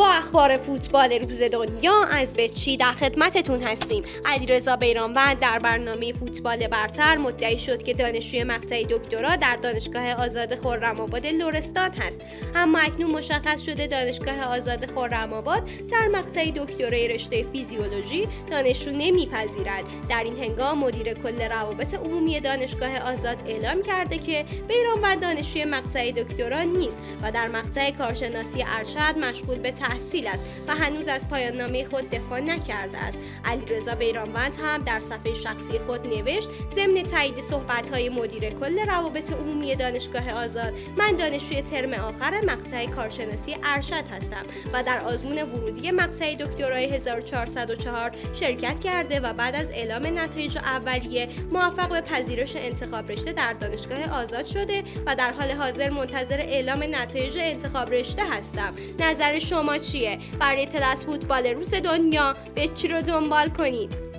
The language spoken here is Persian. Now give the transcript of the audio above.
با اخبار فوتبال روز دنیا از بچی در خدمتتون هستیم. علیرضا بیرانوند در برنامه فوتبال برتر مدعی شد که دانشجوی مقطع دکترا در دانشگاه آزاد خرم‌آباد لرستان هست، اما اکنون مشخص شده دانشگاه آزاد خرم‌آباد در مقطع دکترای رشته فیزیولوژی دانشجو نمیپذیرد. در این هنگام مدیر کل روابط عمومی دانشگاه آزاد اعلام کرده که بیرانوند دانشجوی مقطع دکترا نیست و در مقطع کارشناسی ارشد مشغول به تحصیل است و هنوز از پایان نامه خود دفاع نکرده است. علیرضا بیرانوند هم در صفحه شخصی خود نوشت ضمن تایید صحبت‌های مدیر کل روابط عمومی دانشگاه آزاد: من دانشجوی ترم آخر مقطع کارشناسی ارشد هستم و در آزمون ورودی مقطع دکترای 1404 شرکت کرده و بعد از اعلام نتایج اولیه موفق به پذیرش انتخاب رشته در دانشگاه آزاد شده و در حال حاضر منتظر اعلام نتایج انتخاب رشته هستم. نظر شما چیه؟ برای اطلاع از فوتبال روز دنیا بچی رو دنبال کنید.